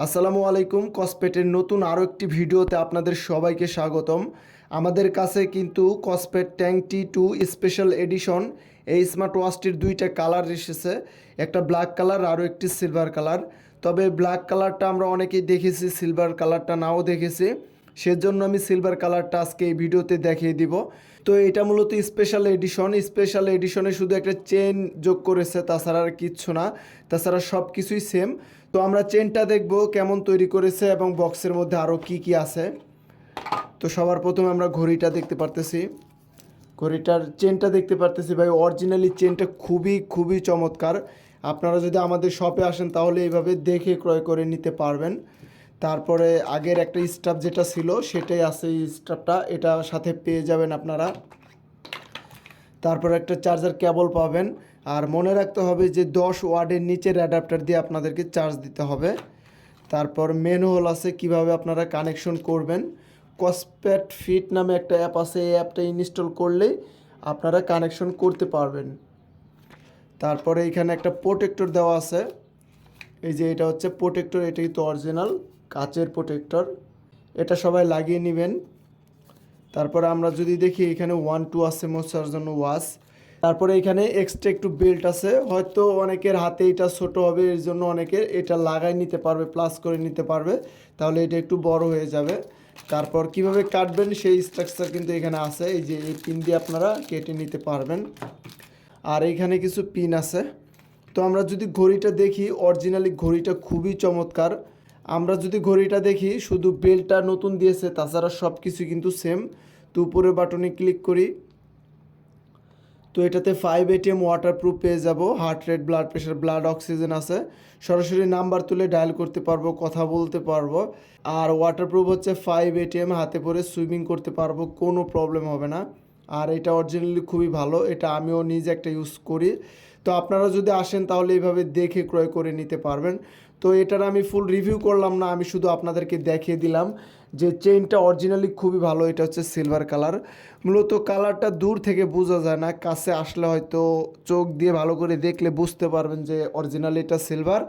আসসালামু আলাইকুম। কসপেটের নতুন আরও একটি ভিডিওতে আপনাদের সবাইকে স্বাগতম। আমাদের কাছে কিন্তু কসপেট ট্যাঙ্ক T2 স্পেশাল এডিশন এই স্মার্ট ওয়াচটির দুইটা কালার এসেছে, একটা ব্ল্যাক কালার আরও একটি সিলভার কালার। তবে ব্ল্যাক কালারটা আমরা অনেকেই দেখেছি, সিলভার কালারটা নাও দেখেছি, সেজন্য আমি সিলভার কালারটা আজকে এই ভিডিওতে দেখিয়ে দিব। তো এটা মূলত স্পেশাল এডিশন। স্পেশাল এডিশনে শুধু একটা চেন যোগ করেছে, তাছাড়া আর কিচ্ছু না, তাছাড়া সব কিছুই সেম। তো আমরা চেনটা দেখব কেমন তৈরি করেছে এবং বক্সের মধ্যে আরও কি কি আছে। তো সবার প্রথমে আমরা ঘড়িটা দেখতে পারতেছি, ঘড়িটার চেনটা দেখতে পারতেছি। ভাই অরিজিনালি চেনটা খুবই খুবই চমৎকার। আপনারা যদি আমাদের শপে আসেন তাহলে এইভাবে দেখে ক্রয় করে নিতে পারবেন। তারপরে আগের একটা স্টাফ যেটা ছিল সেটাই আছে, এই স্টাফটা এটা সাথে পেয়ে যাবেন আপনারা। তারপর একটা চার্জার কেবল পাবেন। আর মনে রাখতে হবে যে 10 ওয়াটের নিচের অ্যাডাপ্টার দিয়ে আপনাদেরকে চার্জ দিতে হবে। তারপর ম্যানুয়াল আছে কিভাবে আপনারা কানেকশন করবেন। কসপেট ফিট নামে একটা অ্যাপ আছে, এই অ্যাপটা ইনস্টল করলেই আপনারা কানেকশন করতে পারবেন। তারপরে এখানে একটা প্রোটেক্টর দেওয়া আছে, এই যে এটা হচ্ছে প্রোটেক্টর, এটাই তো অরিজিনাল কাচের প্রোটেক্টর, এটা সবাই লাগিয়ে নেবেন। তারপরে আমরা যদি দেখি এখানে 1-2 আছে মোছার জন্য ওয়াশ। তারপরে এখানে এক্সট্রা একটু বেল্ট আছে, হয়তো অনেকের হাতে এটা ছোট হবে, এর জন্য অনেকের এটা লাগাই নিতে পারবে, প্লাস করে নিতে পারবে, তাহলে এটা একটু বড় হয়ে যাবে। তারপর কিভাবে কাটবেন সেই স্ট্রাকচার কিন্তু এখানে আছে, এই যে এই পিন দিয়ে আপনারা কেটে নিতে পারবেন। আর এইখানে কিছু পিন আছে। তো আমরা যদি ঘড়িটা দেখি, অরিজিনালি ঘড়িটা খুবই চমৎকার। আমরা যদি ঘড়িটা দেখি, শুধু বেল্টটা নতুন দিয়েছে, তাছাড়া সব কিছু কিন্তু সেম। তো উপরের বাটনে ক্লিক করি, তো এটাতে 5 ATM ওয়াটারপ্রুফ পেয়ে যাব, heart rate, blood pressure, blood oxygen আছে, সরাসরি নাম্বার তুলে ডায়াল করতে পারবো, কথা বলতে পারবো। আর ওয়াটারপ্রুফ হচ্ছে 5 ATM, হাতে পরে সুইমিং করতে পারবো, কোনো প্রবলেম হবে না। আর এটা অরিজিনালি খুবই ভালো, এটা আমিও নিজে একটা ইউজ করি। তো আপনারা যদি আসেন তাহলে এইভাবে দেখে ক্রয় করে নিতে পারবেন। তো এটার আমি ফুল রিভিউ করলাম না, আমি শুধু আপনাদেরকে দেখিয়ে দিলাম যে চেইনটা অরিজিনালি খুবই ভালো। এটা হচ্ছে সিলভার কালার, মূলত কালারটা দূর থেকে বোঝা যায় না, কাছে আসলে হয়তো চোখ দিয়ে ভালো করে দেখলে বুঝতে পারবেন যে অরিজিনালি এটা সিলভার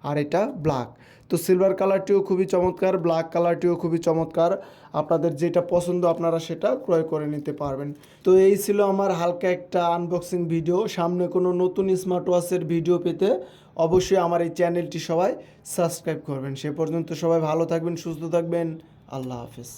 আর এটা ব্ল্যাক। তো সিলভার কালারটিও খুবই চমৎকার, ব্ল্যাক কালারটিও খুবই চমৎকার। আপনাদের যেটা পছন্দ আপনারা সেটা ক্রয় করে নিতে পারবেন। তো এই ছিল আমার হালকা একটা আনবক্সিং ভিডিও। সামনে কোনো নতুন স্মার্ট ওয়াচের ভিডিও পেতে অবশ্যই আমার এই চ্যানেলটি সবাই সাবস্ক্রাইব করবেন। সে পর্যন্ত সবাই ভালো থাকবেন, সুস্থ থাকবেন। আল্লাহ হাফেজ।